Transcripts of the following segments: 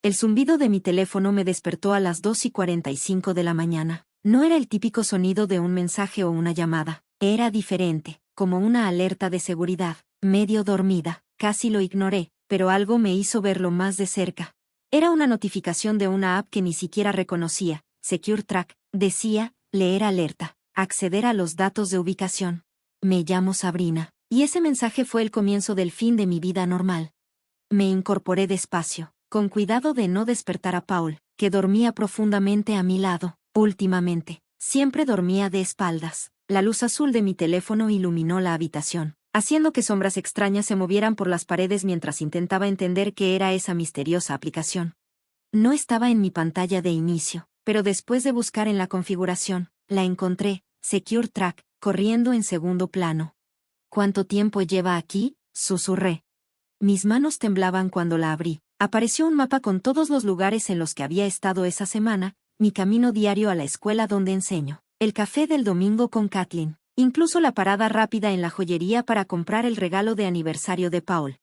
El zumbido de mi teléfono me despertó a las 2:45 de la mañana. No era el típico sonido de un mensaje o una llamada. Era diferente, como una alerta de seguridad. Medio dormida, casi lo ignoré, pero algo me hizo verlo más de cerca. Era una notificación de una app que ni siquiera reconocía. Secure Track. Decía, leer alerta, acceder a los datos de ubicación. Me llamo Sabrina, y ese mensaje fue el comienzo del fin de mi vida normal. Me incorporé despacio, con cuidado de no despertar a Paul, que dormía profundamente a mi lado. Últimamente, siempre dormía de espaldas. La luz azul de mi teléfono iluminó la habitación, haciendo que sombras extrañas se movieran por las paredes mientras intentaba entender qué era esa misteriosa aplicación. No estaba en mi pantalla de inicio, pero después de buscar en la configuración, la encontré, Secure Track, corriendo en segundo plano. ¿Cuánto tiempo lleva aquí?, susurré. Mis manos temblaban cuando la abrí. Apareció un mapa con todos los lugares en los que había estado esa semana, mi camino diario a la escuela donde enseño, el café del domingo con Kathleen, incluso la parada rápida en la joyería para comprar el regalo de aniversario de Paul.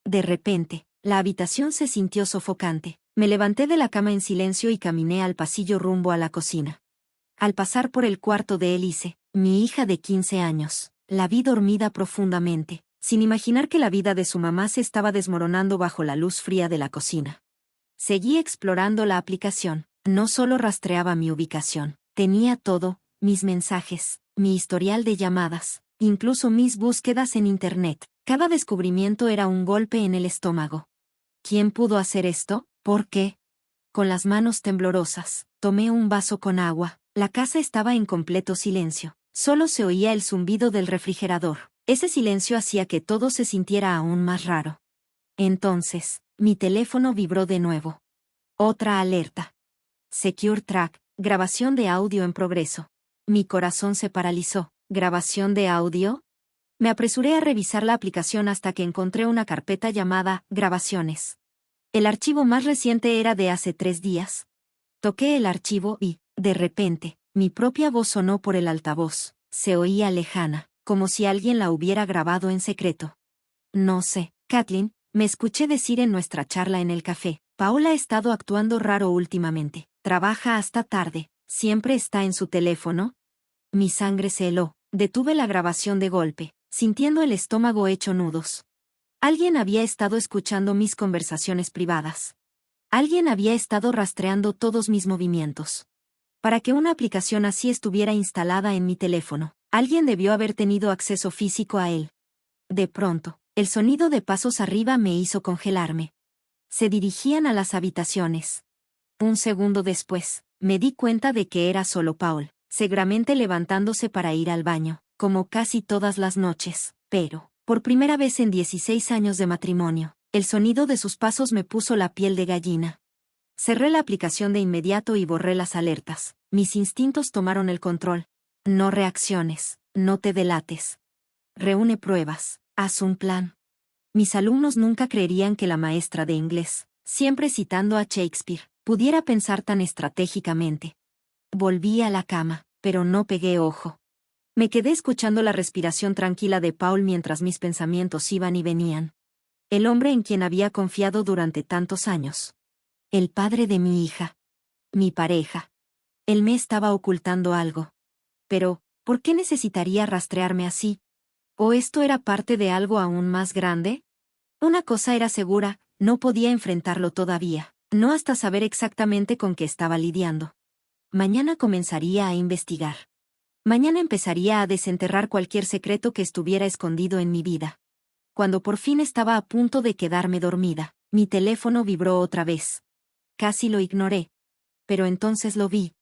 De repente, la habitación se sintió sofocante. Me levanté de la cama en silencio y caminé al pasillo rumbo a la cocina. Al pasar por el cuarto de Elise, mi hija de 15 años, la vi dormida profundamente, sin imaginar que la vida de su mamá se estaba desmoronando bajo la luz fría de la cocina. Seguí explorando la aplicación. No solo rastreaba mi ubicación, tenía todo, mis mensajes, mi historial de llamadas, incluso mis búsquedas en Internet. Cada descubrimiento era un golpe en el estómago. ¿Quién pudo hacer esto? ¿Por qué? Con las manos temblorosas, tomé un vaso con agua. La casa estaba en completo silencio. Solo se oía el zumbido del refrigerador. Ese silencio hacía que todo se sintiera aún más raro. Entonces, mi teléfono vibró de nuevo. Otra alerta. Secure Track, grabación de audio en progreso. Mi corazón se paralizó. ¿Grabación de audio? Me apresuré a revisar la aplicación hasta que encontré una carpeta llamada Grabaciones. El archivo más reciente era de hace 3 días. Toqué el archivo y, de repente, mi propia voz sonó por el altavoz. Se oía lejana, como si alguien la hubiera grabado en secreto. No sé, Kathleen, me escuché decir en nuestra charla en el café. Paola ha estado actuando raro últimamente. Trabaja hasta tarde. ¿Siempre está en su teléfono? Mi sangre se heló. Detuve la grabación de golpe, sintiendo el estómago hecho nudos. Alguien había estado escuchando mis conversaciones privadas. Alguien había estado rastreando todos mis movimientos. Para que una aplicación así estuviera instalada en mi teléfono, alguien debió haber tenido acceso físico a él. De pronto, el sonido de pasos arriba me hizo congelarme. Se dirigían a las habitaciones. Un segundo después, me di cuenta de que era solo Paul, seguramente levantándose para ir al baño, como casi todas las noches, pero, por primera vez en 16 años de matrimonio, el sonido de sus pasos me puso la piel de gallina. Cerré la aplicación de inmediato y borré las alertas. Mis instintos tomaron el control. No reacciones, no te delates. Reúne pruebas, haz un plan. Mis alumnos nunca creerían que la maestra de inglés, siempre citando a Shakespeare, pudiera pensar tan estratégicamente. Volví a la cama, pero no pegué ojo. Me quedé escuchando la respiración tranquila de Paul mientras mis pensamientos iban y venían. El hombre en quien había confiado durante tantos años. El padre de mi hija. Mi pareja. Él me estaba ocultando algo. Pero, ¿por qué necesitaría rastrearme así? ¿O esto era parte de algo aún más grande? Una cosa era segura, no podía enfrentarlo todavía, no hasta saber exactamente con qué estaba lidiando. Mañana comenzaría a investigar. Mañana empezaría a desenterrar cualquier secreto que estuviera escondido en mi vida. Cuando por fin estaba a punto de quedarme dormida, mi teléfono vibró otra vez. Casi lo ignoré. Pero entonces lo vi.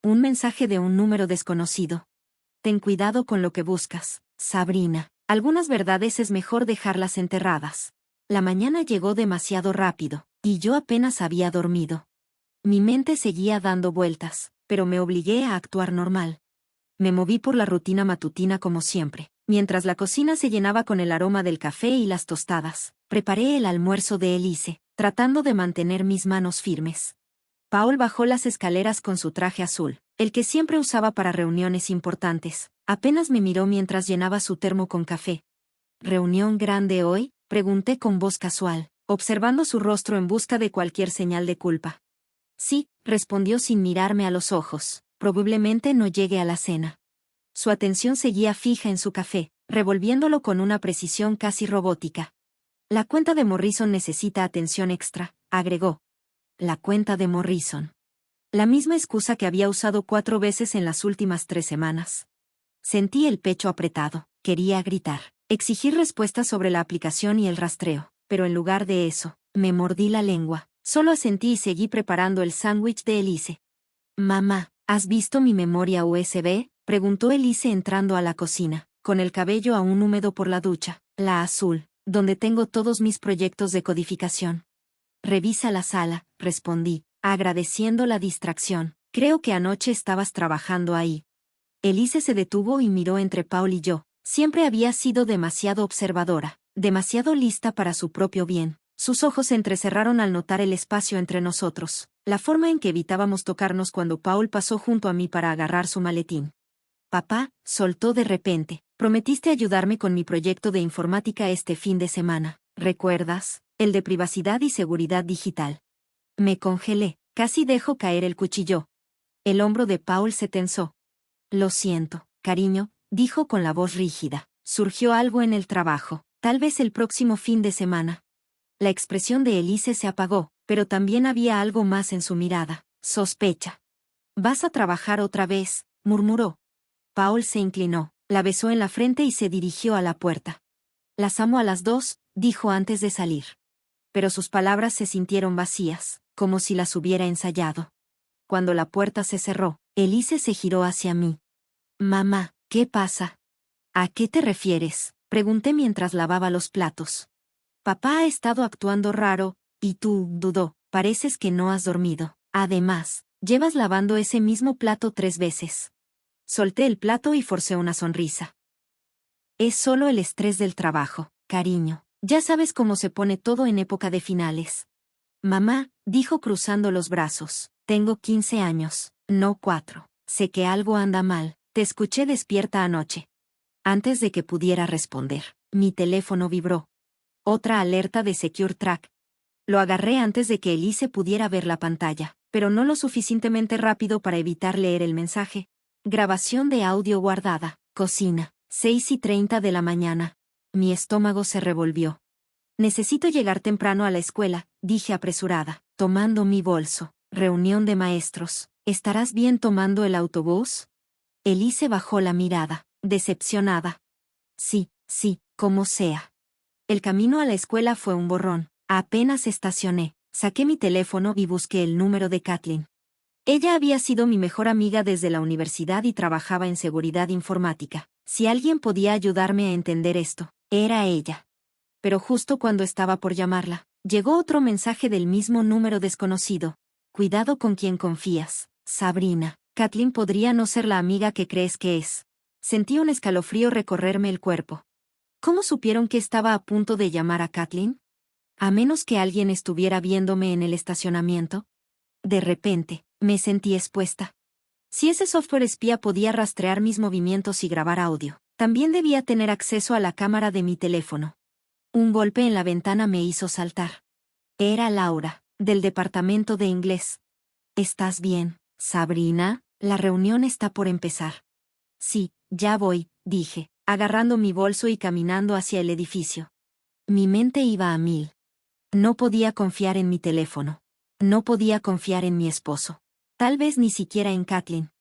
Un mensaje de un número desconocido. Ten cuidado con lo que buscas, Sabrina. Algunas verdades es mejor dejarlas enterradas. La mañana llegó demasiado rápido, y yo apenas había dormido. Mi mente seguía dando vueltas, pero me obligué a actuar normal. Me moví por la rutina matutina como siempre. Mientras la cocina se llenaba con el aroma del café y las tostadas, preparé el almuerzo de Elise, tratando de mantener mis manos firmes. Paul bajó las escaleras con su traje azul, el que siempre usaba para reuniones importantes. Apenas me miró mientras llenaba su termo con café. ¿Reunión grande hoy?, pregunté con voz casual. observando su rostro en busca de cualquier señal de culpa. Sí, respondió sin mirarme a los ojos. Probablemente no llegue a la cena. Su atención seguía fija en su café, revolviéndolo con una precisión casi robótica. La cuenta de Morrison necesita atención extra, agregó. La cuenta de Morrison. La misma excusa que había usado 4 veces en las últimas 3 semanas. Sentí el pecho apretado. Quería gritar, exigir respuestas sobre la aplicación y el rastreo, pero en lugar de eso, me mordí la lengua. Solo asentí y seguí preparando el sándwich de Elise. Mamá, ¿has visto mi memoria USB? Preguntó Elise entrando a la cocina, con el cabello aún húmedo por la ducha, la azul, donde tengo todos mis proyectos de codificación. Revisa la sala, respondí, agradeciendo la distracción. Creo que anoche estabas trabajando ahí. Elise se detuvo y miró entre Paul y yo. Siempre había sido demasiado observadora, demasiado lista para su propio bien. Sus ojos se entrecerraron al notar el espacio entre nosotros, la forma en que evitábamos tocarnos cuando Paul pasó junto a mí para agarrar su maletín. Papá, soltó de repente, prometiste ayudarme con mi proyecto de informática este fin de semana, ¿recuerdas? El de privacidad y seguridad digital. Me congelé, casi dejo caer el cuchillo. El hombro de Paul se tensó. Lo siento, cariño, dijo con la voz rígida. Surgió algo en el trabajo, tal vez el próximo fin de semana. La expresión de Elise se apagó, pero también había algo más en su mirada, sospecha. ¿Vas a trabajar otra vez?, murmuró. Paul se inclinó, la besó en la frente y se dirigió a la puerta. Las amo a las 2, dijo antes de salir. Pero sus palabras se sintieron vacías, como si las hubiera ensayado. Cuando la puerta se cerró, Elise se giró hacia mí. Mamá, ¿qué pasa? ¿A qué te refieres?, pregunté mientras lavaba los platos. Papá ha estado actuando raro, y tú, dudó, pareces que no has dormido. Además, llevas lavando ese mismo plato 3 veces. Solté el plato y forcé una sonrisa. Es solo el estrés del trabajo, cariño. Ya sabes cómo se pone todo en época de finales. Mamá, dijo cruzando los brazos, tengo 15 años, no 4. Sé que algo anda mal, te escuché despierta anoche. Antes de que pudiera responder, mi teléfono vibró. Otra alerta de Secure Track. Lo agarré antes de que Elise pudiera ver la pantalla, pero no lo suficientemente rápido para evitar leer el mensaje. Grabación de audio guardada, cocina, 6:30 de la mañana. Mi estómago se revolvió. Necesito llegar temprano a la escuela, dije apresurada, tomando mi bolso. Reunión de maestros. ¿Estarás bien tomando el autobús? Elise bajó la mirada, decepcionada. Sí, como sea. El camino a la escuela fue un borrón. Apenas estacioné, saqué mi teléfono y busqué el número de Kathleen. Ella había sido mi mejor amiga desde la universidad y trabajaba en seguridad informática. Si alguien podía ayudarme a entender esto, era ella. Pero justo cuando estaba por llamarla, llegó otro mensaje del mismo número desconocido. Cuidado con quien confías, Sabrina. Kathleen podría no ser la amiga que crees que es. Sentí un escalofrío recorrerme el cuerpo. ¿Cómo supieron que estaba a punto de llamar a Kathleen? A menos que alguien estuviera viéndome en el estacionamiento. De repente, me sentí expuesta. Si ese software espía podía rastrear mis movimientos y grabar audio, también debía tener acceso a la cámara de mi teléfono. Un golpe en la ventana me hizo saltar. Era Laura, del departamento de inglés. ¿Estás bien, Sabrina? La reunión está por empezar. Sí, ya voy, dije, agarrando mi bolso y caminando hacia el edificio. Mi mente iba a 1000. No podía confiar en mi teléfono. No podía confiar en mi esposo. Tal vez ni siquiera en Kathleen.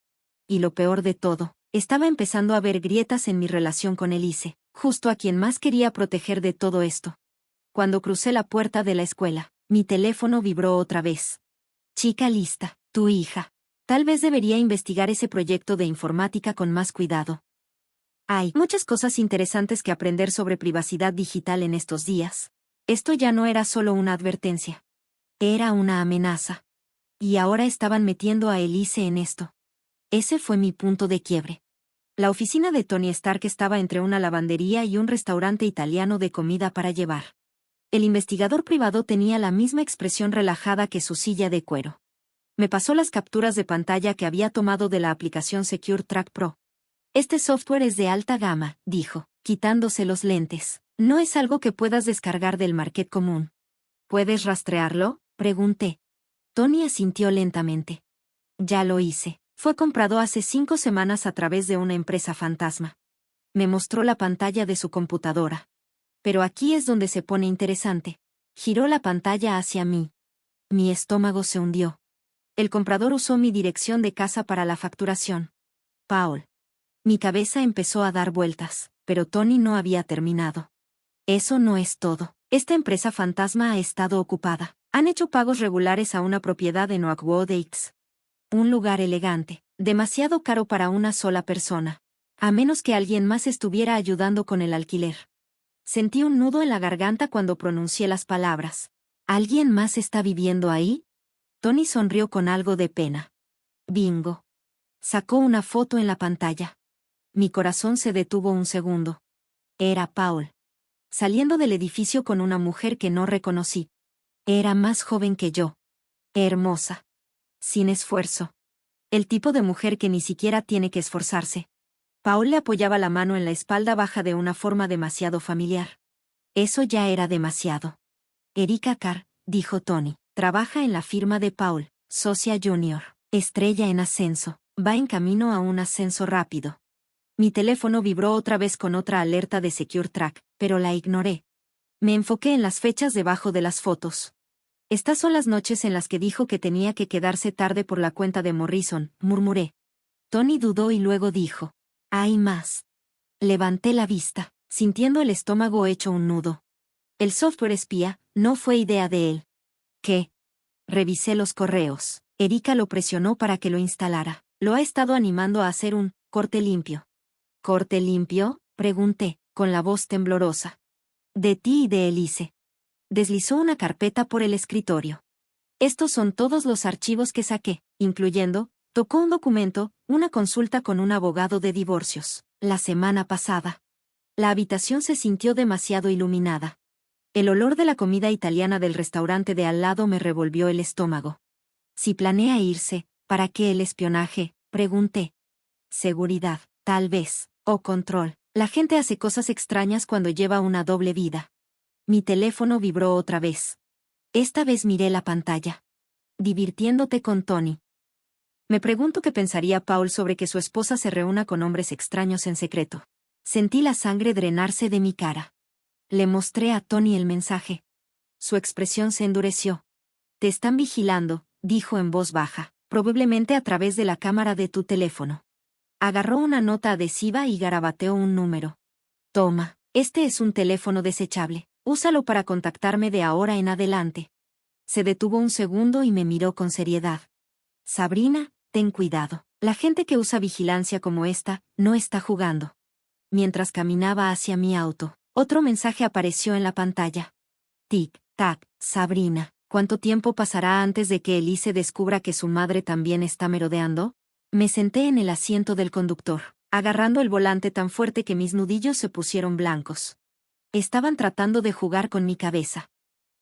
Y lo peor de todo, estaba empezando a ver grietas en mi relación con Elise, justo a quien más quería proteger de todo esto. Cuando crucé la puerta de la escuela, mi teléfono vibró otra vez. Chica lista, tu hija. Tal vez debería investigar ese proyecto de informática con más cuidado. Hay muchas cosas interesantes que aprender sobre privacidad digital en estos días. Esto ya no era solo una advertencia. Era una amenaza. Y ahora estaban metiendo a Elise en esto. Ese fue mi punto de quiebre. La oficina de Tony Stark estaba entre una lavandería y un restaurante italiano de comida para llevar. El investigador privado tenía la misma expresión relajada que su silla de cuero. Me pasó las capturas de pantalla que había tomado de la aplicación Secure Track Pro. Este software es de alta gama, dijo, quitándose los lentes. No es algo que puedas descargar del market común. ¿Puedes rastrearlo?, pregunté. Tony asintió lentamente. Ya lo hice. Fue comprado hace 5 semanas a través de una empresa fantasma. Me mostró la pantalla de su computadora. Pero aquí es donde se pone interesante. Giró la pantalla hacia mí. Mi estómago se hundió. El comprador usó mi dirección de casa para la facturación. Paul. Mi cabeza empezó a dar vueltas, pero Tony no había terminado. Eso no es todo. Esta empresa fantasma ha estado ocupada. Han hecho pagos regulares a una propiedad en Oakwood Heights. Un lugar elegante, demasiado caro para una sola persona. A menos que alguien más estuviera ayudando con el alquiler. Sentí un nudo en la garganta cuando pronuncié las palabras. ¿Alguien más está viviendo ahí? Tony sonrió con algo de pena. Bingo. Sacó una foto en la pantalla. Mi corazón se detuvo un segundo. Era Paul. Saliendo del edificio con una mujer que no reconocí. Era más joven que yo. Hermosa. Sin esfuerzo. El tipo de mujer que ni siquiera tiene que esforzarse. Paul le apoyaba la mano en la espalda baja de una forma demasiado familiar. Eso ya era demasiado. Erika Carr, dijo Tony, trabaja en la firma de Paul, Socia Junior. Estrella en ascenso. Va en camino a un ascenso rápido. Mi teléfono vibró otra vez con otra alerta de Secure Track, pero la ignoré. Me enfoqué en las fechas debajo de las fotos. Estas son las noches en las que dijo que tenía que quedarse tarde por la cuenta de Morrison, murmuré. Tony dudó y luego dijo. Hay más. Levanté la vista, sintiendo el estómago hecho un nudo. El software espía no fue idea de él. ¿Qué? Revisé los correos. Erika lo presionó para que lo instalara. Lo ha estado animando a hacer un corte limpio. ¿Corte limpio?, pregunté, con la voz temblorosa. De ti y de Elise. Deslizó una carpeta por el escritorio. Estos son todos los archivos que saqué, incluyendo, tocó un documento, una consulta con un abogado de divorcios, la semana pasada. La habitación se sintió demasiado iluminada. El olor de la comida italiana del restaurante de al lado me revolvió el estómago. Si planea irse, ¿para qué el espionaje?, pregunté. Seguridad, tal vez, o control. La gente hace cosas extrañas cuando lleva una doble vida. Mi teléfono vibró otra vez. Esta vez miré la pantalla. Divirtiéndote con Tony. Me pregunto qué pensaría Paul sobre que su esposa se reúna con hombres extraños en secreto. Sentí la sangre drenarse de mi cara. Le mostré a Tony el mensaje. Su expresión se endureció. Te están vigilando, dijo en voz baja, probablemente a través de la cámara de tu teléfono. Agarró una nota adhesiva y garabateó un número. Toma, este es un teléfono desechable. Úsalo para contactarme de ahora en adelante. Se detuvo un segundo y me miró con seriedad. Sabrina, ten cuidado. La gente que usa vigilancia como esta, no está jugando. Mientras caminaba hacia mi auto, otro mensaje apareció en la pantalla. Tic, tac, Sabrina, ¿cuánto tiempo pasará antes de que Elise descubra que su madre también está merodeando? Me senté en el asiento del conductor, agarrando el volante tan fuerte que mis nudillos se pusieron blancos. Estaban tratando de jugar con mi cabeza.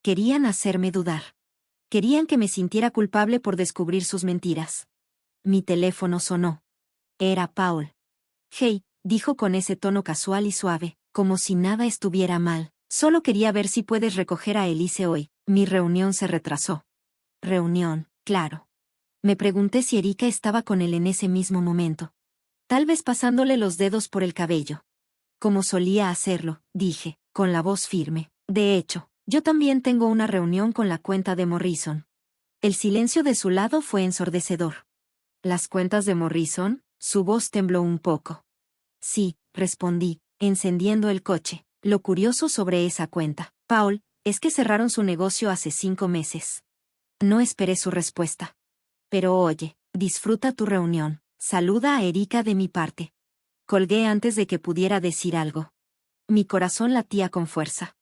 Querían hacerme dudar. Querían que me sintiera culpable por descubrir sus mentiras. Mi teléfono sonó. Era Paul. Hey, dijo con ese tono casual y suave, como si nada estuviera mal. Solo quería ver si puedes recoger a Elise hoy. Mi reunión se retrasó. Reunión, claro. Me pregunté si Erika estaba con él en ese mismo momento. Tal vez pasándole los dedos por el cabello. Como solía hacerlo, dije, con la voz firme. De hecho, yo también tengo una reunión con la cuenta de Morrison. El silencio de su lado fue ensordecedor. ¿Las cuentas de Morrison? Su voz tembló un poco. Sí, respondí, encendiendo el coche. Lo curioso sobre esa cuenta, Paul, es que cerraron su negocio hace 5 meses. No esperé su respuesta. Pero oye, disfruta tu reunión. Saluda a Erika de mi parte. Colgué antes de que pudiera decir algo. Mi corazón latía con fuerza.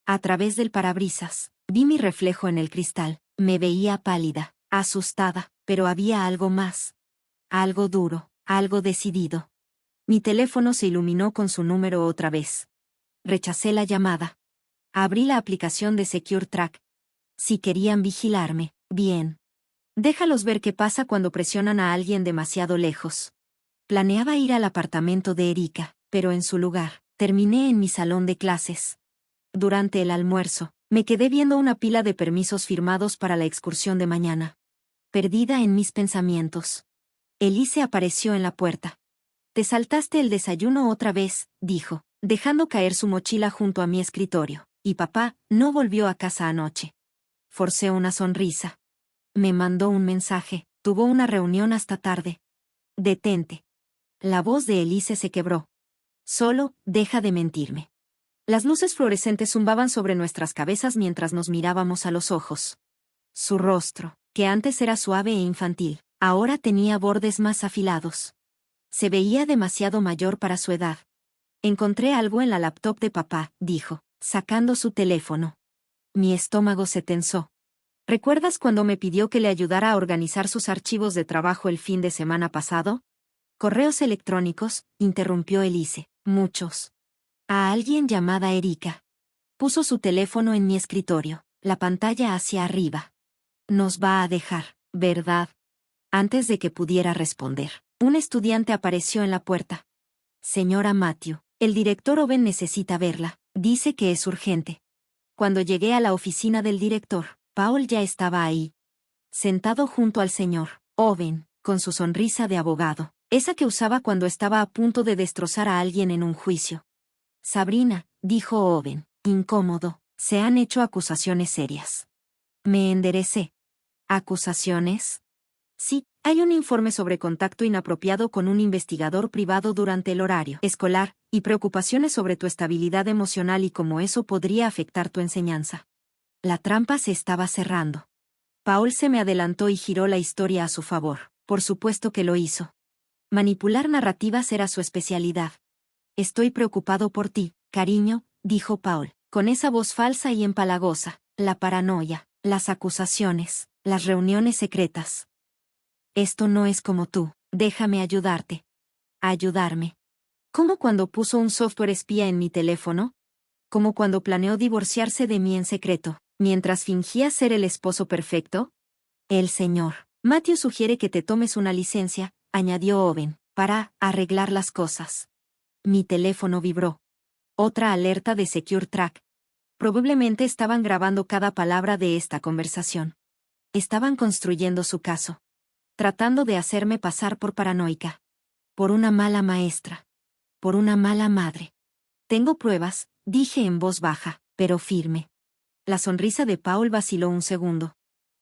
A través del parabrisas, vi mi reflejo en el cristal. Me veía pálida, asustada, pero había algo más. Algo duro, algo decidido. Mi teléfono se iluminó con su número otra vez. Rechacé la llamada. Abrí la aplicación de Secure Track. Si querían vigilarme, bien. Déjalos ver qué pasa cuando presionan a alguien demasiado lejos. Planeaba ir al apartamento de Erika, pero en su lugar, terminé en mi salón de clases. Durante el almuerzo, Me quedé viendo una pila de permisos firmados para la excursión de mañana. Perdida en mis pensamientos. Elise apareció en la puerta. «Te saltaste el desayuno otra vez», dijo, dejando caer su mochila junto a mi escritorio. «Y papá no volvió a casa anoche». Forcé una sonrisa. Me mandó un mensaje. Tuvo una reunión hasta tarde. «Detente». La voz de Elise se quebró. «Solo, deja de mentirme». Las luces fluorescentes zumbaban sobre nuestras cabezas mientras nos mirábamos a los ojos. Su rostro, que antes era suave e infantil, ahora tenía bordes más afilados. Se veía demasiado mayor para su edad. «Encontré algo en la laptop de papá», dijo, sacando su teléfono. Mi estómago se tensó. «¿Recuerdas cuando me pidió que le ayudara a organizar sus archivos de trabajo el fin de semana pasado?» «Correos electrónicos», interrumpió Elise. «Muchos». «A alguien llamada Erika». Puso su teléfono en mi escritorio, la pantalla hacia arriba. «Nos va a dejar, ¿verdad?» Antes de que pudiera responder, un estudiante apareció en la puerta. «Señora Matthew, el director Owen necesita verla. Dice que es urgente». Cuando llegué a la oficina del director, Paul ya estaba ahí. Sentado junto al señor Owen, con su sonrisa de abogado, esa que usaba cuando estaba a punto de destrozar a alguien en un juicio. «Sabrina», dijo Owen, incómodo, «se han hecho acusaciones serias». Me enderecé. ¿Acusaciones? Sí, hay un informe sobre contacto inapropiado con un investigador privado durante el horario escolar, y preocupaciones sobre tu estabilidad emocional y cómo eso podría afectar tu enseñanza. La trampa se estaba cerrando. Paul se me adelantó y giró la historia a su favor. Por supuesto que lo hizo. Manipular narrativas era su especialidad. «Estoy preocupado por ti, cariño», dijo Paul, con esa voz falsa y empalagosa. «La paranoia, las acusaciones, las reuniones secretas. Esto no es como tú, déjame ayudarte». ¿Ayudarme? ¿Cómo cuando puso un software espía en mi teléfono? ¿Como cuando planeó divorciarse de mí en secreto, mientras fingía ser el esposo perfecto? «El señor Matthew sugiere que te tomes una licencia», añadió Owen, «para arreglar las cosas». Mi teléfono vibró. Otra alerta de Secure Track. Probablemente estaban grabando cada palabra de esta conversación. Estaban construyendo su caso. Tratando de hacerme pasar por paranoica. Por una mala maestra. Por una mala madre. «Tengo pruebas», dije en voz baja, pero firme. La sonrisa de Paul vaciló un segundo.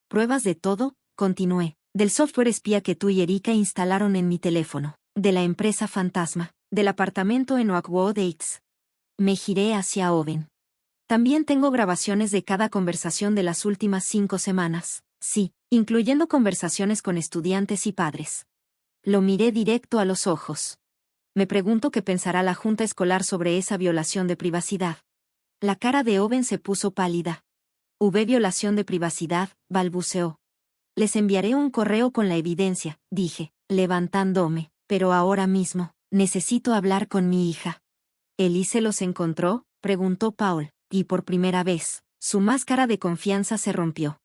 «¿Pruebas de todo?», continué. «Del software espía que tú y Erika instalaron en mi teléfono. De la empresa fantasma. Del apartamento en Oakwood Heights». Me giré hacia Owen. «También tengo grabaciones de cada conversación de las últimas 5 semanas. Sí, incluyendo conversaciones con estudiantes y padres». Lo miré directo a los ojos. Me pregunto qué pensará la junta escolar sobre esa violación de privacidad. La cara de Owen se puso pálida. «¿Hubo violación de privacidad?», balbuceó. «Les enviaré un correo con la evidencia», dije, levantándome, «pero ahora mismo, necesito hablar con mi hija». «¿Elise los encontró?», preguntó Paul, y por primera vez, su máscara de confianza se rompió.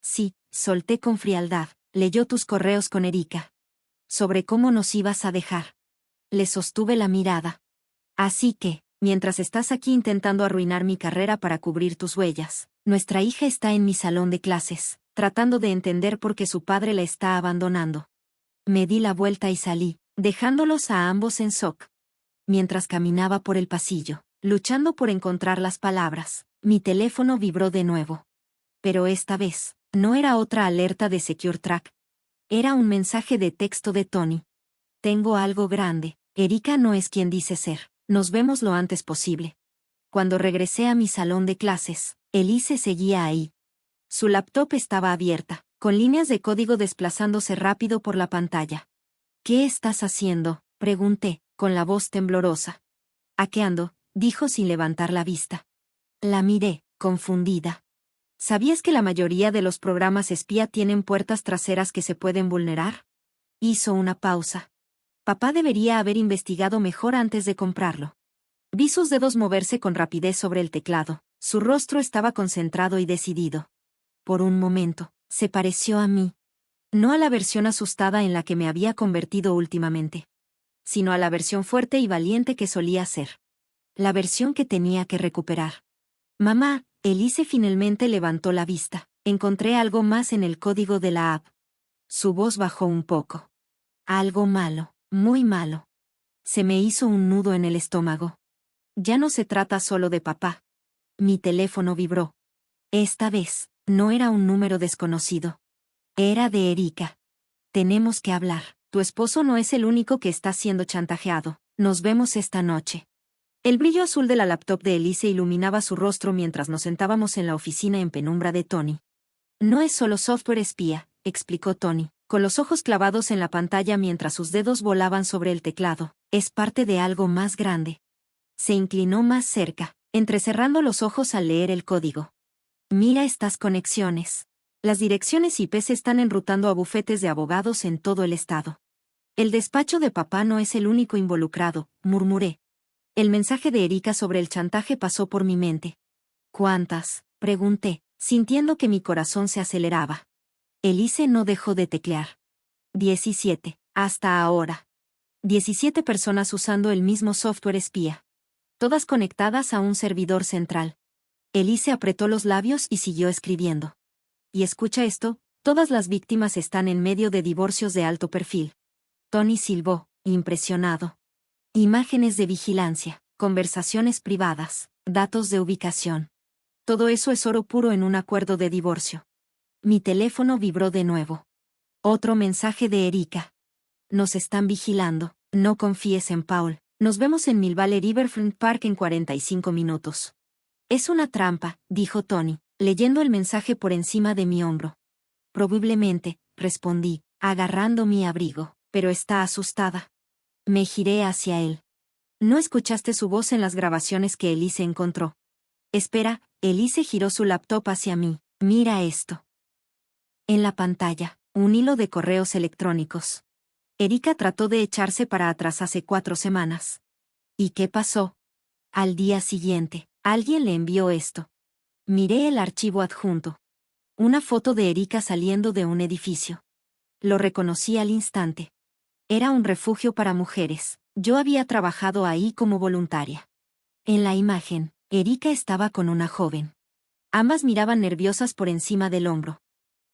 «Sí», solté con frialdad, «leyó tus correos con Erika. Sobre cómo nos ibas a dejar». Le sostuve la mirada. «Así que, mientras estás aquí intentando arruinar mi carrera para cubrir tus huellas, nuestra hija está en mi salón de clases, tratando de entender por qué su padre la está abandonando». Me di la vuelta y salí, dejándolos a ambos en shock. Mientras caminaba por el pasillo, luchando por encontrar las palabras, mi teléfono vibró de nuevo. Pero esta vez, no era otra alerta de Secure Track. Era un mensaje de texto de Tony. «Tengo algo grande. Erika no es quien dice ser. Nos vemos lo antes posible». Cuando regresé a mi salón de clases, Elise seguía ahí. Su laptop estaba abierta, con líneas de código desplazándose rápido por la pantalla. «¿Qué estás haciendo?», pregunté, con la voz temblorosa. «Hackeando», dijo sin levantar la vista. La miré, confundida. «¿Sabías que la mayoría de los programas espía tienen puertas traseras que se pueden vulnerar?». Hizo una pausa. «Papá debería haber investigado mejor antes de comprarlo». Vi sus dedos moverse con rapidez sobre el teclado. Su rostro estaba concentrado y decidido. Por un momento, se pareció a mí. No a la versión asustada en la que me había convertido últimamente, sino a la versión fuerte y valiente que solía ser. La versión que tenía que recuperar. Mamá, Elise finalmente levantó la vista. Encontré algo más en el código de la app. Su voz bajó un poco. Algo malo, muy malo. Se me hizo un nudo en el estómago. Ya no se trata solo de papá. Mi teléfono vibró. Esta vez, no era un número desconocido. Era de Erika. Tenemos que hablar. Tu esposo no es el único que está siendo chantajeado. Nos vemos esta noche. El brillo azul de la laptop de Elise iluminaba su rostro mientras nos sentábamos en la oficina en penumbra de Tony. No es solo software espía, explicó Tony, con los ojos clavados en la pantalla mientras sus dedos volaban sobre el teclado. Es parte de algo más grande. Se inclinó más cerca, entrecerrando los ojos al leer el código. Mira estas conexiones. Las direcciones IP se están enrutando a bufetes de abogados en todo el estado. El despacho de papá no es el único involucrado, murmuré. El mensaje de Erika sobre el chantaje pasó por mi mente. ¿Cuántas?, pregunté, sintiendo que mi corazón se aceleraba. Elise no dejó de teclear. 17, hasta ahora. 17 personas usando el mismo software espía. Todas conectadas a un servidor central. Elise apretó los labios y siguió escribiendo. Y escucha esto, todas las víctimas están en medio de divorcios de alto perfil. Tony silbó, impresionado. Imágenes de vigilancia, conversaciones privadas, datos de ubicación. Todo eso es oro puro en un acuerdo de divorcio. Mi teléfono vibró de nuevo. Otro mensaje de Erika. Nos están vigilando, no confíes en Paul. Nos vemos en Mill Valley Riverfront Park en 45 minutos. Es una trampa, dijo Tony, leyendo el mensaje por encima de mi hombro. Probablemente, respondí, agarrando mi abrigo, pero está asustada. Me giré hacia él. ¿No escuchaste su voz en las grabaciones que Elise encontró? Espera, Elise giró su laptop hacia mí. Mira esto. En la pantalla, un hilo de correos electrónicos. Erika trató de echarse para atrás hace 4 semanas. ¿Y qué pasó? Al día siguiente, alguien le envió esto. Miré el archivo adjunto. Una foto de Erika saliendo de un edificio. Lo reconocí al instante. Era un refugio para mujeres. Yo había trabajado ahí como voluntaria. En la imagen, Erika estaba con una joven. Ambas miraban nerviosas por encima del hombro.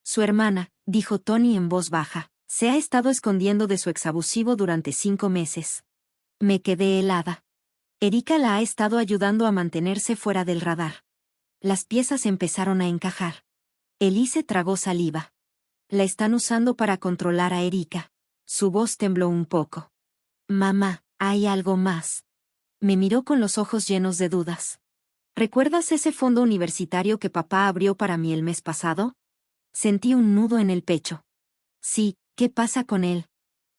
Su hermana, dijo Tony en voz baja, se ha estado escondiendo de su exabusivo durante 5 meses. Me quedé helada. Erika la ha estado ayudando a mantenerse fuera del radar. Las piezas empezaron a encajar. Elise tragó saliva. La están usando para controlar a Erika. Su voz tembló un poco. Mamá, hay algo más. Me miró con los ojos llenos de dudas. ¿Recuerdas ese fondo universitario que papá abrió para mí el mes pasado? Sentí un nudo en el pecho. Sí, ¿qué pasa con él?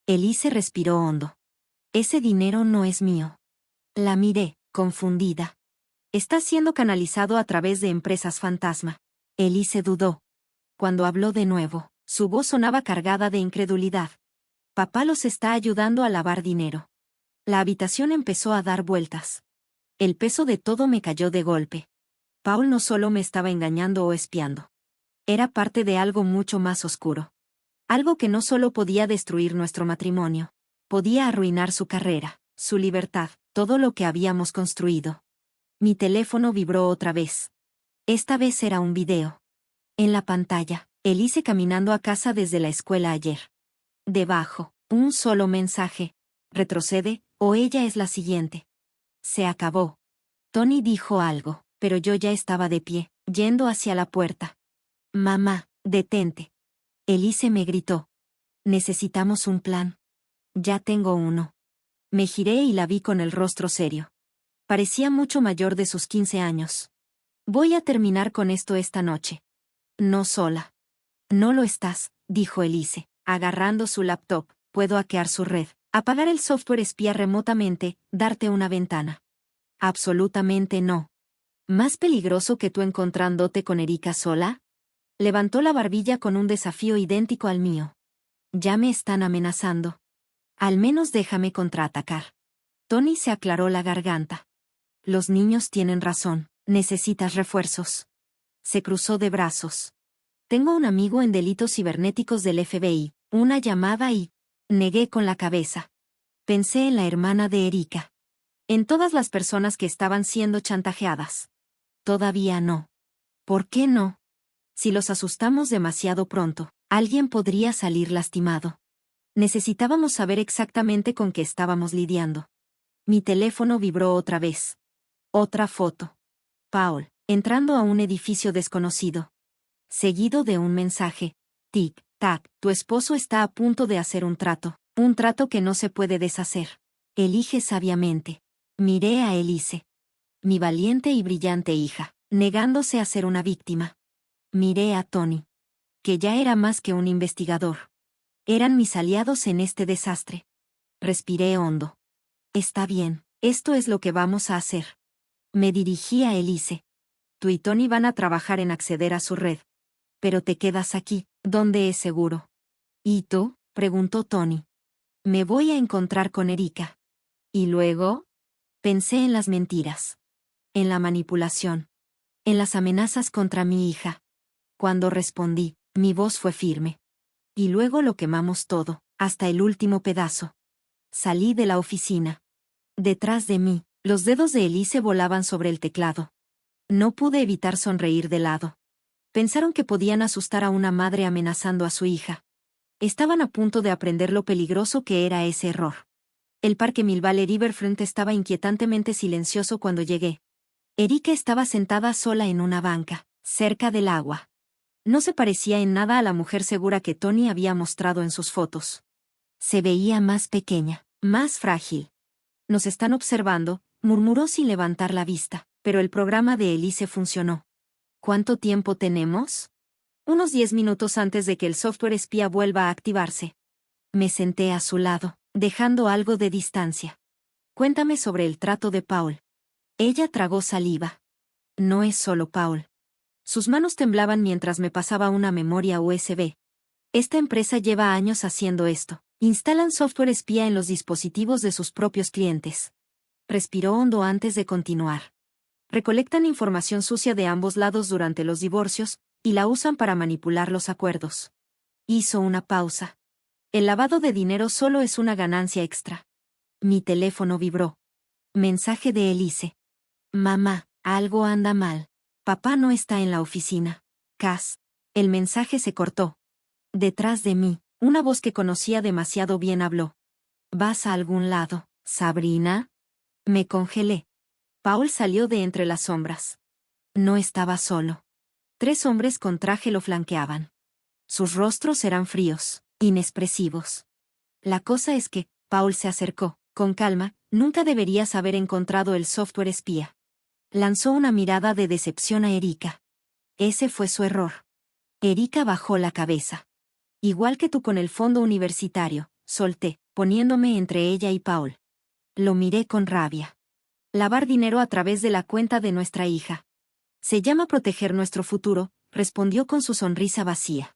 Elise respiró hondo. Ese dinero no es mío. La miré, confundida. Está siendo canalizado a través de empresas fantasma. Elise dudó. Cuando habló de nuevo, su voz sonaba cargada de incredulidad. Papá los está ayudando a lavar dinero. La habitación empezó a dar vueltas. El peso de todo me cayó de golpe. Paul no solo me estaba engañando o espiando. Era parte de algo mucho más oscuro. Algo que no solo podía destruir nuestro matrimonio, podía arruinar su carrera, su libertad, todo lo que habíamos construido. Mi teléfono vibró otra vez. Esta vez era un video. En la pantalla, Elise caminando a casa desde la escuela ayer. Debajo, un solo mensaje. Retrocede, o ella es la siguiente. Se acabó. Tony dijo algo, pero yo ya estaba de pie, yendo hacia la puerta. Mamá, detente. Elise me gritó. Necesitamos un plan. Ya tengo uno. Me giré y la vi con el rostro serio. Parecía mucho mayor de sus 15 años. Voy a terminar con esto esta noche. No sola. No lo estás, dijo Elise, agarrando su laptop. Puedo hackear su red, apagar el software espía remotamente, darte una ventana. Absolutamente no. ¿Más peligroso que tú encontrándote con Erika sola? Levantó la barbilla con un desafío idéntico al mío. Ya me están amenazando. Al menos déjame contraatacar. Tony se aclaró la garganta. Los niños tienen razón, necesitas refuerzos. Se cruzó de brazos. Tengo un amigo en delitos cibernéticos del FBI, una llamada y... Negué con la cabeza. Pensé en la hermana de Erika. En todas las personas que estaban siendo chantajeadas. Todavía no. ¿Por qué no? Si los asustamos demasiado pronto, alguien podría salir lastimado. Necesitábamos saber exactamente con qué estábamos lidiando. Mi teléfono vibró otra vez. Otra foto. Paul, entrando a un edificio desconocido. Seguido de un mensaje. Tic, tac, tu esposo está a punto de hacer un trato que no se puede deshacer. Elige sabiamente. Miré a Elise. Mi valiente y brillante hija, negándose a ser una víctima. Miré a Tony. Que ya era más que un investigador. Eran mis aliados en este desastre. Respiré hondo. Está bien, esto es lo que vamos a hacer. Me dirigí a Elise. Tú y Tony van a trabajar en acceder a su red. Pero te quedas aquí, donde es seguro. ¿Y tú? Preguntó Tony. Me voy a encontrar con Erika. ¿Y luego? Pensé en las mentiras. En la manipulación. En las amenazas contra mi hija. Cuando respondí, mi voz fue firme. Y luego lo quemamos todo, hasta el último pedazo. Salí de la oficina. Detrás de mí, los dedos de Elise volaban sobre el teclado. No pude evitar sonreír de lado. Pensaron que podían asustar a una madre amenazando a su hija. Estaban a punto de aprender lo peligroso que era ese error. El parque Mill Valley Riverfront estaba inquietantemente silencioso cuando llegué. Erika estaba sentada sola en una banca, cerca del agua. No se parecía en nada a la mujer segura que Tony había mostrado en sus fotos. Se veía más pequeña, más frágil. Nos están observando, murmuró sin levantar la vista, pero el programa de Elise funcionó. ¿Cuánto tiempo tenemos? Unos 10 minutos antes de que el software espía vuelva a activarse. Me senté a su lado, dejando algo de distancia. Cuéntame sobre el trato de Paul. Ella tragó saliva. No es solo Paul. Sus manos temblaban mientras me pasaba una memoria USB. Esta empresa lleva años haciendo esto. Instalan software espía en los dispositivos de sus propios clientes. Respiró hondo antes de continuar. Recolectan información sucia de ambos lados durante los divorcios, y la usan para manipular los acuerdos. Hizo una pausa. El lavado de dinero solo es una ganancia extra. Mi teléfono vibró. Mensaje de Elise. Mamá, algo anda mal. Papá no está en la oficina. Cass. El mensaje se cortó. Detrás de mí, una voz que conocía demasiado bien habló. ¿Vas a algún lado, Sabrina? Me congelé. Paul salió de entre las sombras. No estaba solo. 3 hombres con traje lo flanqueaban. Sus rostros eran fríos, inexpresivos. La cosa es que, Paul se acercó, con calma, nunca deberías haber encontrado el software espía. Lanzó una mirada de decepción a Erika. Ese fue su error. Erika bajó la cabeza. Igual que tú con el fondo universitario, solté, poniéndome entre ella y Paul. Lo miré con rabia. Lavar dinero a través de la cuenta de nuestra hija. Se llama proteger nuestro futuro, respondió con su sonrisa vacía.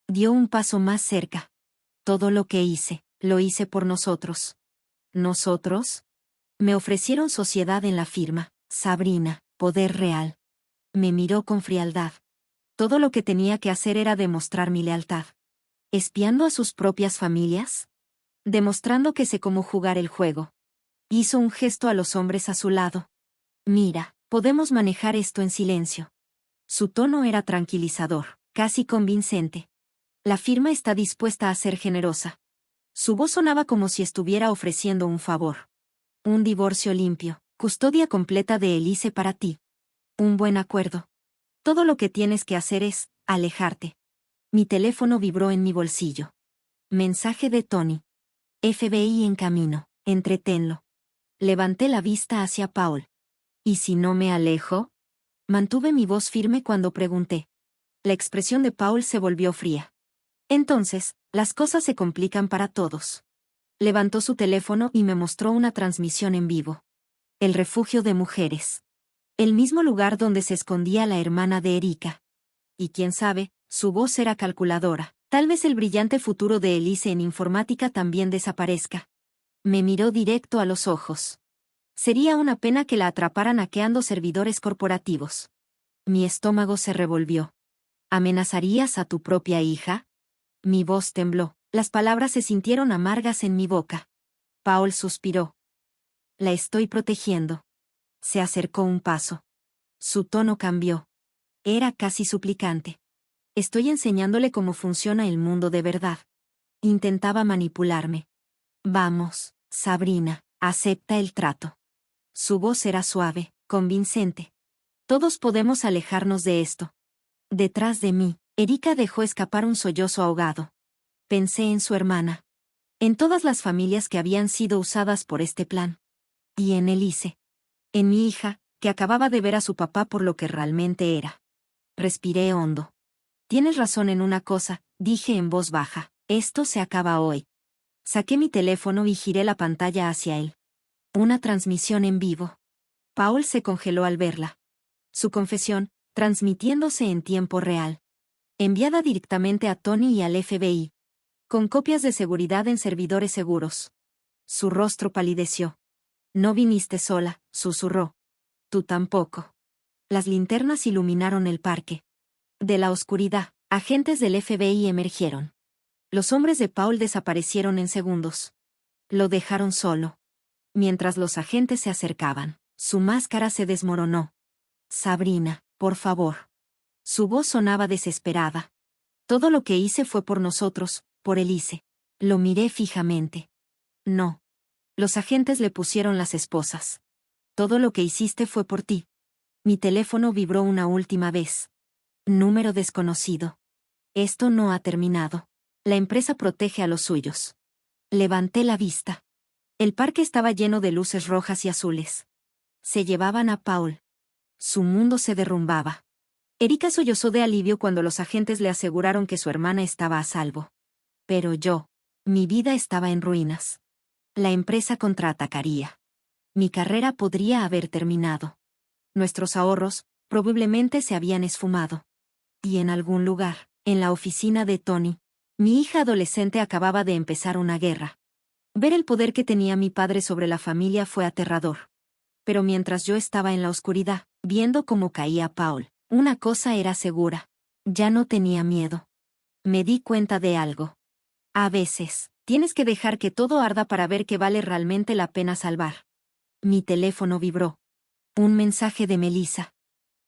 Dio un paso más cerca. Todo lo que hice, lo hice por nosotros. ¿Nosotros? Me ofrecieron sociedad en la firma, Sabrina, poder real. Me miró con frialdad. Todo lo que tenía que hacer era demostrar mi lealtad. ¿Espiando a sus propias familias? Demostrando que sé cómo jugar el juego. Hizo un gesto a los hombres a su lado. Mira, podemos manejar esto en silencio. Su tono era tranquilizador, casi convincente. La firma está dispuesta a ser generosa. Su voz sonaba como si estuviera ofreciendo un favor. Un divorcio limpio, custodia completa de Elise para ti. Un buen acuerdo. Todo lo que tienes que hacer es, alejarte. Mi teléfono vibró en mi bolsillo. Mensaje de Tony. FBI en camino, entretenlo. Levanté la vista hacia Paul. ¿Y si no me alejo? Mantuve mi voz firme cuando pregunté. La expresión de Paul se volvió fría. Entonces, las cosas se complican para todos. Levantó su teléfono y me mostró una transmisión en vivo. El refugio de mujeres. El mismo lugar donde se escondía la hermana de Erika. Y quién sabe, su voz era calculadora. Tal vez el brillante futuro de Elise en informática también desaparezca. Me miró directo a los ojos. Sería una pena que la atraparan hackeando servidores corporativos. Mi estómago se revolvió. ¿Amenazarías a tu propia hija? Mi voz tembló. Las palabras se sintieron amargas en mi boca. Paul suspiró. La estoy protegiendo. Se acercó un paso. Su tono cambió. Era casi suplicante. Estoy enseñándole cómo funciona el mundo de verdad. Intentaba manipularme. Vamos, Sabrina, acepta el trato. Su voz era suave, convincente. Todos podemos alejarnos de esto. Detrás de mí, Erika dejó escapar un sollozo ahogado. Pensé en su hermana. En todas las familias que habían sido usadas por este plan. Y en Elise. En mi hija, que acababa de ver a su papá por lo que realmente era. Respiré hondo. Tienes razón en una cosa, dije en voz baja. Esto se acaba hoy. Saqué mi teléfono y giré la pantalla hacia él. Una transmisión en vivo. Paul se congeló al verla. Su confesión, transmitiéndose en tiempo real. Enviada directamente a Tony y al FBI. Con copias de seguridad en servidores seguros. Su rostro palideció. No viniste sola, susurró. Tú tampoco. Las linternas iluminaron el parque. De la oscuridad, agentes del FBI emergieron. Los hombres de Paul desaparecieron en segundos. Lo dejaron solo. Mientras los agentes se acercaban, su máscara se desmoronó. Sabrina, por favor. Su voz sonaba desesperada. Todo lo que hice fue por nosotros, por Elise. Lo miré fijamente. No. Los agentes le pusieron las esposas. Todo lo que hiciste fue por ti. Mi teléfono vibró una última vez. Número desconocido. Esto no ha terminado. La empresa protege a los suyos. Levanté la vista. El parque estaba lleno de luces rojas y azules. Se llevaban a Paul. Su mundo se derrumbaba. Erika sollozó de alivio cuando los agentes le aseguraron que su hermana estaba a salvo. Pero mi vida estaba en ruinas. La empresa contraatacaría. Mi carrera podría haber terminado. Nuestros ahorros, probablemente se habían esfumado. Y en algún lugar, en la oficina de Tony, mi hija adolescente acababa de empezar una guerra. Ver el poder que tenía mi padre sobre la familia fue aterrador. Pero mientras yo estaba en la oscuridad, viendo cómo caía Paul, una cosa era segura. Ya no tenía miedo. Me di cuenta de algo. A veces, tienes que dejar que todo arda para ver que vale realmente la pena salvar. Mi teléfono vibró. Un mensaje de Melissa.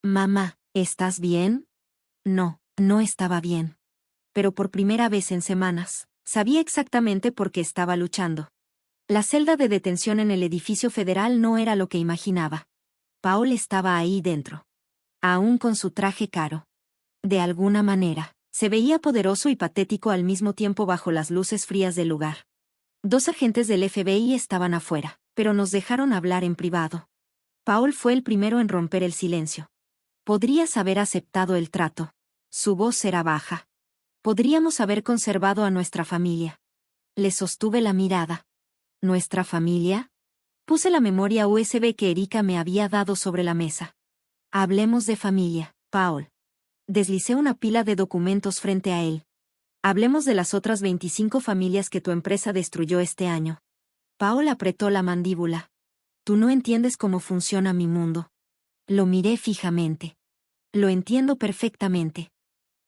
Mamá, ¿estás bien? No, no estaba bien. Pero por primera vez en semanas, sabía exactamente por qué estaba luchando. La celda de detención en el edificio federal no era lo que imaginaba. Paul estaba ahí dentro. Aún con su traje caro. De alguna manera, se veía poderoso y patético al mismo tiempo bajo las luces frías del lugar. 2 agentes del FBI estaban afuera, pero nos dejaron hablar en privado. Paul fue el primero en romper el silencio. Podrías haber aceptado el trato. Su voz era baja. Podríamos haber conservado a nuestra familia. Le sostuve la mirada. ¿Nuestra familia? Puse la memoria USB que Erika me había dado sobre la mesa. Hablemos de familia, Paul. Deslicé una pila de documentos frente a él. Hablemos de las otras 25 familias que tu empresa destruyó este año. Paul apretó la mandíbula. Tú no entiendes cómo funciona mi mundo. Lo miré fijamente. Lo entiendo perfectamente.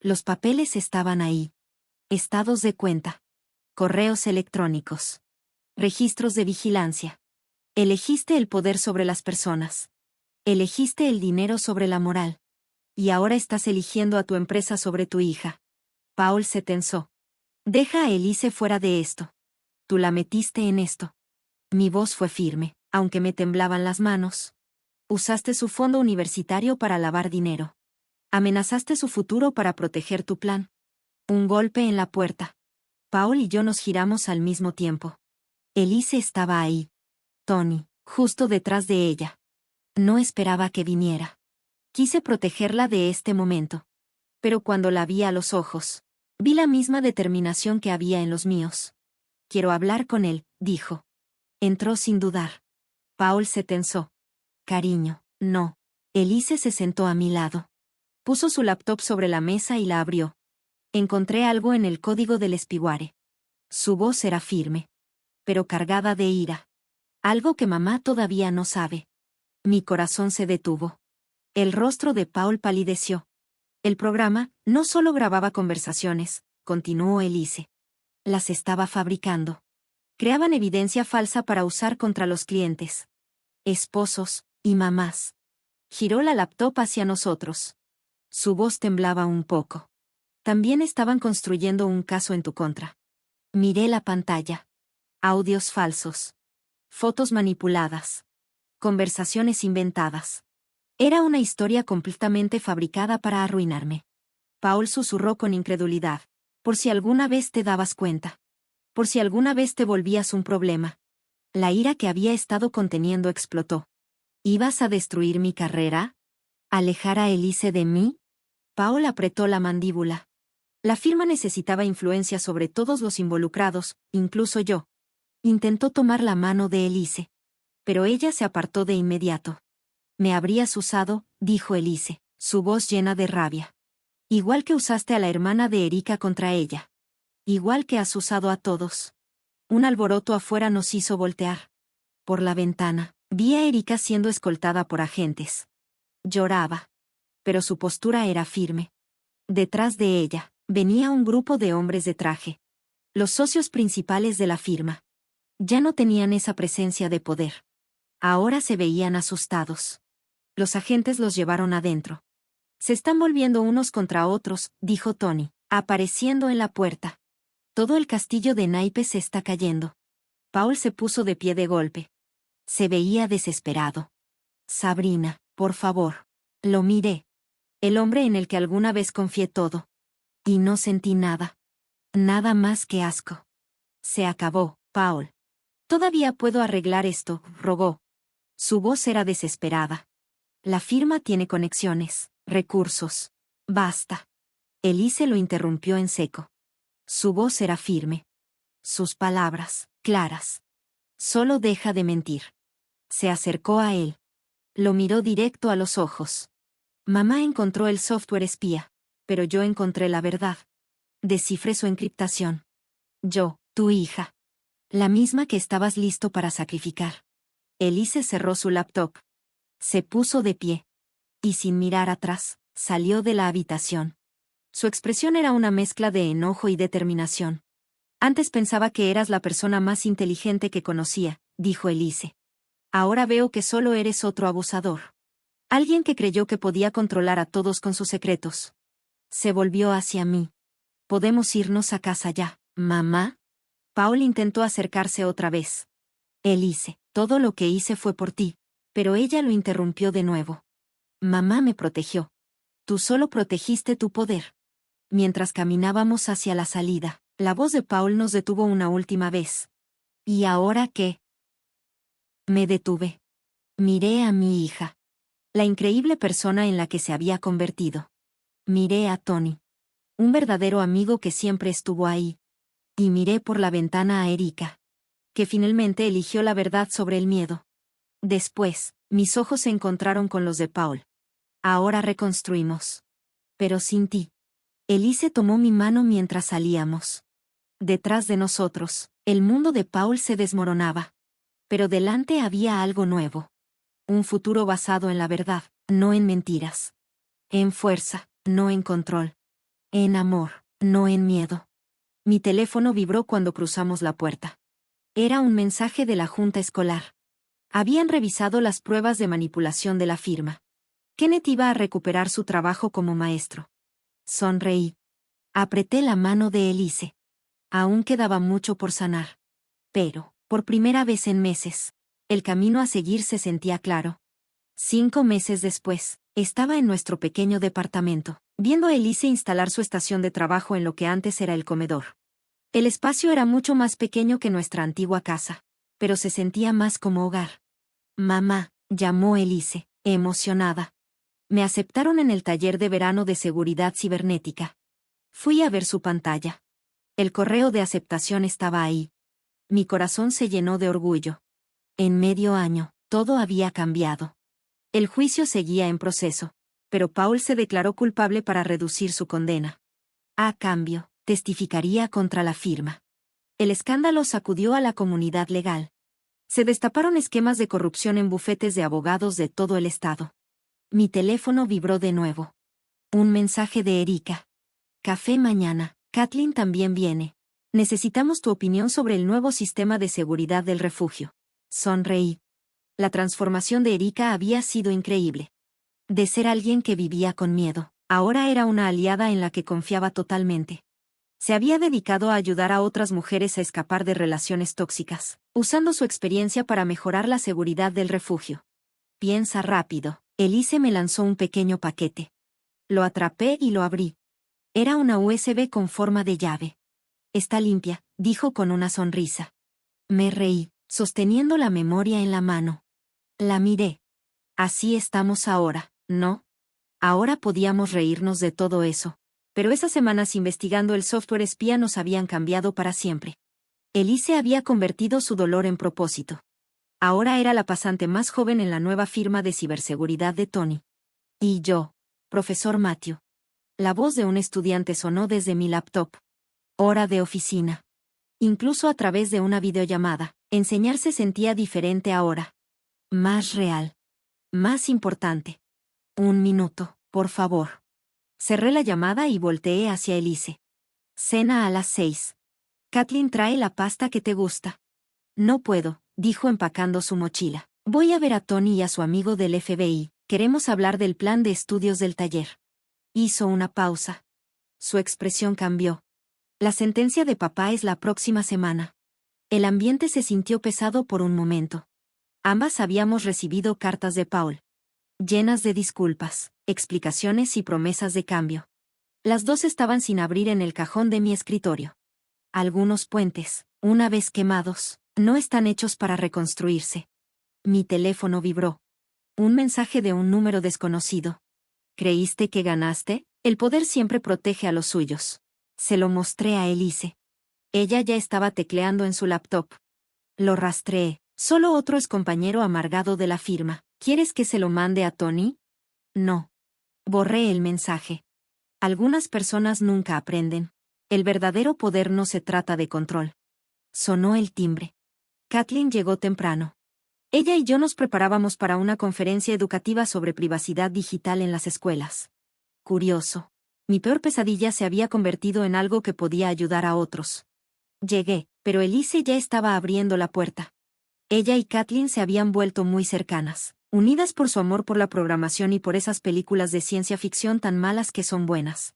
Los papeles estaban ahí. Estados de cuenta. Correos electrónicos. Registros de vigilancia. Elegiste el poder sobre las personas. Elegiste el dinero sobre la moral. Y ahora estás eligiendo a tu empresa sobre tu hija. Paul se tensó. Deja a Elise fuera de esto. Tú la metiste en esto. Mi voz fue firme, aunque me temblaban las manos. Usaste su fondo universitario para lavar dinero. Amenazaste su futuro para proteger tu plan. Un golpe en la puerta. Paul y yo nos giramos al mismo tiempo. Elise estaba ahí. Tony, justo detrás de ella. No esperaba que viniera. Quise protegerla de este momento. Pero cuando la vi a los ojos, vi la misma determinación que había en los míos. Quiero hablar con él, dijo. Entró sin dudar. Paul se tensó. Cariño, no. Elise se sentó a mi lado. Puso su laptop sobre la mesa y la abrió. Encontré algo en el código del espiguare. Su voz era firme, pero cargada de ira. Algo que mamá todavía no sabe. Mi corazón se detuvo. El rostro de Paul palideció. El programa no solo grababa conversaciones, continuó Elise. Las estaba fabricando. Creaban evidencia falsa para usar contra los clientes. Esposos y mamás. Giró la laptop hacia nosotros. Su voz temblaba un poco. También estaban construyendo un caso en tu contra. Miré la pantalla. Audios falsos. Fotos manipuladas. Conversaciones inventadas. Era una historia completamente fabricada para arruinarme. Paul susurró con incredulidad. Por si alguna vez te dabas cuenta. Por si alguna vez te volvías un problema. La ira que había estado conteniendo explotó. ¿Ibas a destruir mi carrera? ¿Alejar a Elise de mí? Paul apretó la mandíbula. La firma necesitaba influencia sobre todos los involucrados, incluso yo. Intentó tomar la mano de Elise. Pero ella se apartó de inmediato. Me habrías usado, dijo Elise, su voz llena de rabia. Igual que usaste a la hermana de Erika contra ella. Igual que has usado a todos. Un alboroto afuera nos hizo voltear. Por la ventana, vi a Erika siendo escoltada por agentes. Lloraba. Pero su postura era firme. Detrás de ella, venía un grupo de hombres de traje. Los socios principales de la firma. Ya no tenían esa presencia de poder. Ahora se veían asustados. Los agentes los llevaron adentro. Se están volviendo unos contra otros, dijo Tony, apareciendo en la puerta. Todo el castillo de naipes se está cayendo. Paul se puso de pie de golpe. Se veía desesperado. Sabrina, por favor. Lo miré. El hombre en el que alguna vez confié todo. Y no sentí nada. Nada más que asco. Se acabó, Paul. Todavía puedo arreglar esto, rogó. Su voz era desesperada. La firma tiene conexiones, recursos. Basta. Elise lo interrumpió en seco. Su voz era firme. Sus palabras, claras. Solo deja de mentir. Se acercó a él. Lo miró directo a los ojos. Mamá encontró el software espía, pero yo encontré la verdad. Descifré su encriptación. Yo, tu hija. La misma que estabas listo para sacrificar. Elise cerró su laptop. Se puso de pie. Y sin mirar atrás, salió de la habitación. Su expresión era una mezcla de enojo y determinación. Antes pensaba que eras la persona más inteligente que conocía, dijo Elise. Ahora veo que solo eres otro abusador. Alguien que creyó que podía controlar a todos con sus secretos. Se volvió hacia mí. ¿Podemos irnos a casa ya, mamá? Paul intentó acercarse otra vez. Elise, todo lo que hice fue por ti. Pero ella lo interrumpió de nuevo. Mamá me protegió. Tú solo protegiste tu poder. Mientras caminábamos hacia la salida, la voz de Paul nos detuvo una última vez. ¿Y ahora qué? Me detuve. Miré a mi hija. La increíble persona en la que se había convertido. Miré a Tony. Un verdadero amigo que siempre estuvo ahí. Y miré por la ventana a Erika. Que finalmente eligió la verdad sobre el miedo. Después, mis ojos se encontraron con los de Paul. Ahora reconstruimos. Pero sin ti. Elise tomó mi mano mientras salíamos. Detrás de nosotros, el mundo de Paul se desmoronaba. Pero delante había algo nuevo. Un futuro basado en la verdad, no en mentiras. En fuerza, no en control. En amor, no en miedo. Mi teléfono vibró cuando cruzamos la puerta. Era un mensaje de la junta escolar. Habían revisado las pruebas de manipulación de la firma. Kenneth iba a recuperar su trabajo como maestro. Sonreí. Apreté la mano de Elise. Aún quedaba mucho por sanar. Pero, por primera vez en meses, el camino a seguir se sentía claro. 5 meses después, estaba en nuestro pequeño departamento, viendo a Elise instalar su estación de trabajo en lo que antes era el comedor. El espacio era mucho más pequeño que nuestra antigua casa, pero se sentía más como hogar. Mamá, llamó Elise, emocionada. Me aceptaron en el taller de verano de seguridad cibernética. Fui a ver su pantalla. El correo de aceptación estaba ahí. Mi corazón se llenó de orgullo. En medio año, todo había cambiado. El juicio seguía en proceso, pero Paul se declaró culpable para reducir su condena. A cambio, testificaría contra la firma. El escándalo sacudió a la comunidad legal. Se destaparon esquemas de corrupción en bufetes de abogados de todo el estado. Mi teléfono vibró de nuevo. Un mensaje de Erika. Café mañana. Kathleen también viene. Necesitamos tu opinión sobre el nuevo sistema de seguridad del refugio. Sonreí. La transformación de Erika había sido increíble. De ser alguien que vivía con miedo, ahora era una aliada en la que confiaba totalmente. Se había dedicado a ayudar a otras mujeres a escapar de relaciones tóxicas, usando su experiencia para mejorar la seguridad del refugio. Piensa rápido. Elise me lanzó un pequeño paquete. Lo atrapé y lo abrí. Era una USB con forma de llave. Está limpia, dijo con una sonrisa. Me reí, sosteniendo la memoria en la mano. La miré. Así estamos ahora, ¿no? Ahora podíamos reírnos de todo eso. Pero esas semanas investigando el software espía nos habían cambiado para siempre. Elise había convertido su dolor en propósito. Ahora era la pasante más joven en la nueva firma de ciberseguridad de Tony. Y yo, profesor Matthew. La voz de un estudiante sonó desde mi laptop. Hora de oficina. Incluso a través de una videollamada, enseñar se sentía diferente ahora. Más real. Más importante. 1 minuto, por favor. Cerré la llamada y volteé hacia Elise. Cena a las 6. Kathleen trae la pasta que te gusta. No puedo, dijo empacando su mochila. Voy a ver a Tony y a su amigo del FBI. Queremos hablar del plan de estudios del taller. Hizo una pausa. Su expresión cambió. La sentencia de papá es la próxima semana. El ambiente se sintió pesado por un momento. Ambas habíamos recibido cartas de Paul, llenas de disculpas, explicaciones y promesas de cambio. Las dos estaban sin abrir en el cajón de mi escritorio. Algunos puentes, una vez quemados, no están hechos para reconstruirse. Mi teléfono vibró. Un mensaje de un número desconocido. ¿Creíste que ganaste? El poder siempre protege a los suyos. Se lo mostré a Elise. Ella ya estaba tecleando en su laptop. Lo rastreé. Solo otro es compañero amargado de la firma. ¿Quieres que se lo mande a Tony? No. Borré el mensaje. Algunas personas nunca aprenden. El verdadero poder no se trata de control. Sonó el timbre. Kathleen llegó temprano. Ella y yo nos preparábamos para una conferencia educativa sobre privacidad digital en las escuelas. Curioso. Mi peor pesadilla se había convertido en algo que podía ayudar a otros. Llegué, pero Elise ya estaba abriendo la puerta. Ella y Kathleen se habían vuelto muy cercanas, unidas por su amor por la programación y por esas películas de ciencia ficción tan malas que son buenas.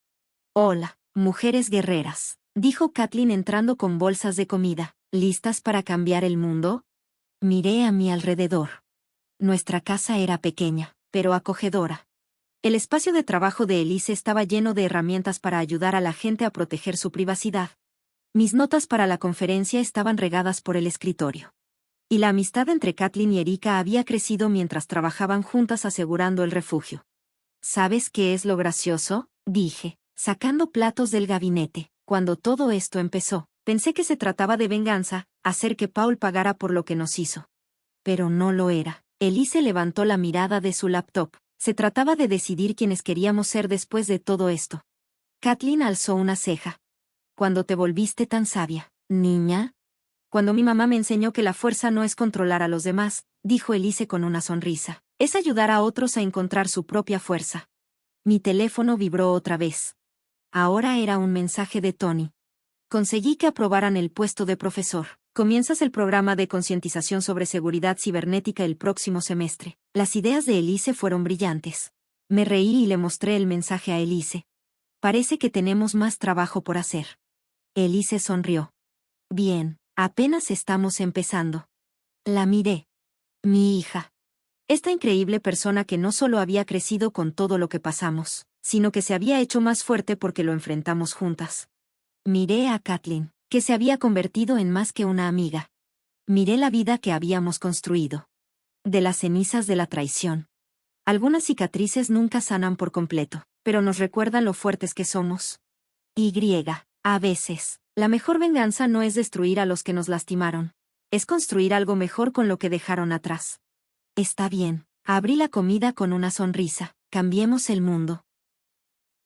Hola, mujeres guerreras, dijo Kathleen entrando con bolsas de comida. ¿Listas para cambiar el mundo? Miré a mi alrededor. Nuestra casa era pequeña, pero acogedora. El espacio de trabajo de Elise estaba lleno de herramientas para ayudar a la gente a proteger su privacidad. Mis notas para la conferencia estaban regadas por el escritorio. Y la amistad entre Kathleen y Erika había crecido mientras trabajaban juntas asegurando el refugio. ¿Sabes qué es lo gracioso?, dije, sacando platos del gabinete. Cuando todo esto empezó, pensé que se trataba de venganza, hacer que Paul pagara por lo que nos hizo. Pero no lo era. Elise levantó la mirada de su laptop. Se trataba de decidir quiénes queríamos ser después de todo esto. Kathleen alzó una ceja. ¿Cuándo te volviste tan sabia, niña? Cuando mi mamá me enseñó que la fuerza no es controlar a los demás, dijo Elise con una sonrisa. Es ayudar a otros a encontrar su propia fuerza. Mi teléfono vibró otra vez. Ahora era un mensaje de Tony. Conseguí que aprobaran el puesto de profesor. Comienzas el programa de concientización sobre seguridad cibernética el próximo semestre. Las ideas de Elise fueron brillantes. Me reí y le mostré el mensaje a Elise. Parece que tenemos más trabajo por hacer. Elise sonrió. Bien, apenas estamos empezando. La miré. Mi hija. Esta increíble persona que no solo había crecido con todo lo que pasamos, sino que se había hecho más fuerte porque lo enfrentamos juntas. Miré a Kathleen, que se había convertido en más que una amiga. Miré la vida que habíamos construido. De las cenizas de la traición. Algunas cicatrices nunca sanan por completo, pero nos recuerdan lo fuertes que somos. A veces, la mejor venganza no es destruir a los que nos lastimaron. Es construir algo mejor con lo que dejaron atrás. Está bien. Abrí la comida con una sonrisa. Cambiemos el mundo.